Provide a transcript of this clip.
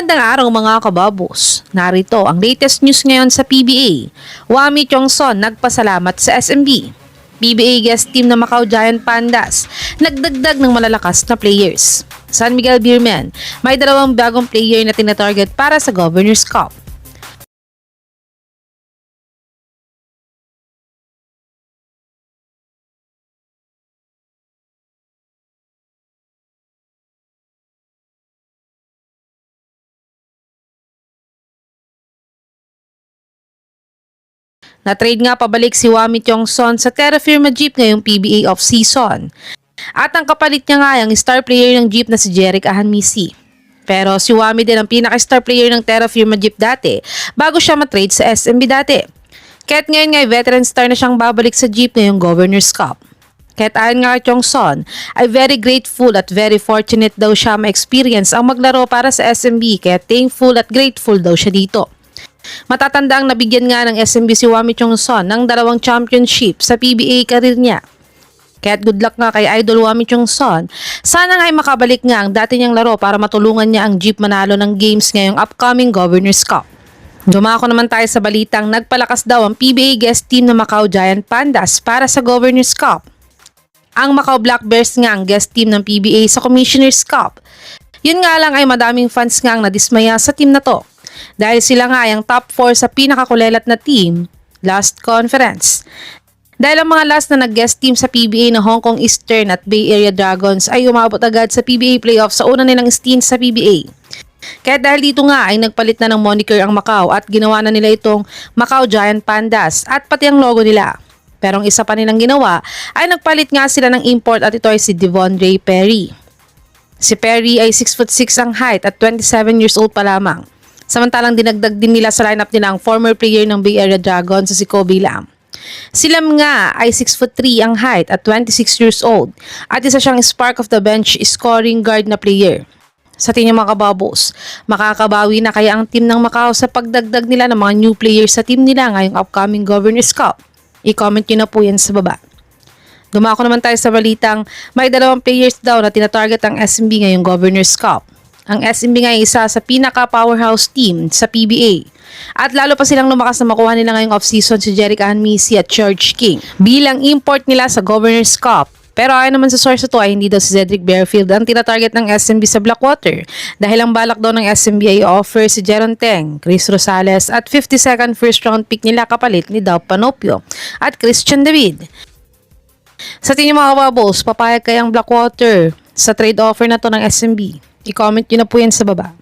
Magandang araw mga kababos. Narito ang latest news ngayon sa PBA. Wami Chongson nagpasalamat sa SMB. PBA guest team ng Macau Giant Pandas nagdagdag ng malalakas na players. San Miguel Beermen may dalawang bagong player na tinatarget para sa Governor's Cup. Na-trade nga pabalik si Wami Chongson sa Terra Firma Jeep ngayong PBA off-season. At ang kapalit niya nga ang star player ng Jeep na si Jeric Ahanmisi. Pero si Wami din ang pinaka-star player ng Terra Firma Jeep dati bago siya matrade sa SMB dati. Kaya't ngayon nga veteran star na siyang babalik sa Jeep ngayong Governor's Cup. Kaya't ayon nga Chongson ay very grateful at very fortunate daw siya ma-experience ang maglaro para sa SMB kaya thankful at grateful daw siya dito. Matatanda ang nabigyan nga ng SMB si Wami Chongson ng 2 championship sa PBA career niya. Kaya't good luck nga kay Idol Wami Chongson. Sana nga ay makabalik nga ang dati niyang laro para matulungan niya ang Jeep manalo ng games ngayong upcoming Governor's Cup. Dumako naman tayo sa balitang nagpalakas daw ang PBA guest team ng Macau Giant Pandas para sa Governor's Cup. Ang Macau Black Bears nga ang guest team ng PBA sa Commissioner's Cup. Yun nga lang ay madaming fans nga ang nadismaya sa team na to. Dahil sila nga ay ang top 4 sa pinakakulelat na team last conference. Dahil ang mga last na nag-guest team sa PBA na Hong Kong Eastern at Bay Area Dragons ay umabot agad sa PBA playoffs sa una nilang stint sa PBA. Kaya dahil dito nga ay nagpalit na ng moniker ang Macau at ginawa na nila itong Macau Giant Pandas at pati ang logo nila. Pero ang isa pa nilang ginawa ay nagpalit nga sila ng import at ito ay si Devondre Perry. Si Perry ay 6'6" ang height at 27 years old pa lamang. Samantalang dinagdag din nila sa lineup nila ang former player ng Bay Area Dragons si Kobe Lam. Si Lam nga ay 6'3" ang height at 26 years old at isa siyang spark of the bench scoring guard na player. Sa tingin mga kababos, makakabawi na kaya ang team ng Macau sa pagdagdag nila ng mga new players sa team nila ngayong upcoming Governor's Cup? I-comment nyo na po yan sa baba. Dumako naman tayo sa balitang may 2 players daw na tinatarget ang SMB ngayong Governor's Cup. Ang SMB nga ay isa sa pinaka-powerhouse team sa PBA. At lalo pa silang lumakas na makuha nila ngayong off-season si Jeric Ahanmisi at George King bilang import nila sa Governor's Cup. Pero ayon naman sa source ito ay hindi daw si Cedric Bearfield ang tinatarget ng SMB sa Blackwater dahil ang balak daw ng SMB ay offer si Jeron Teng, Chris Rosales at 52nd first round pick nila kapalit ni Dao Panopio at Christian David. Sa tingin mga kababos, papayag kayang Blackwater sa trade offer na to ng SMB? I-comment nyo na po yan sa baba.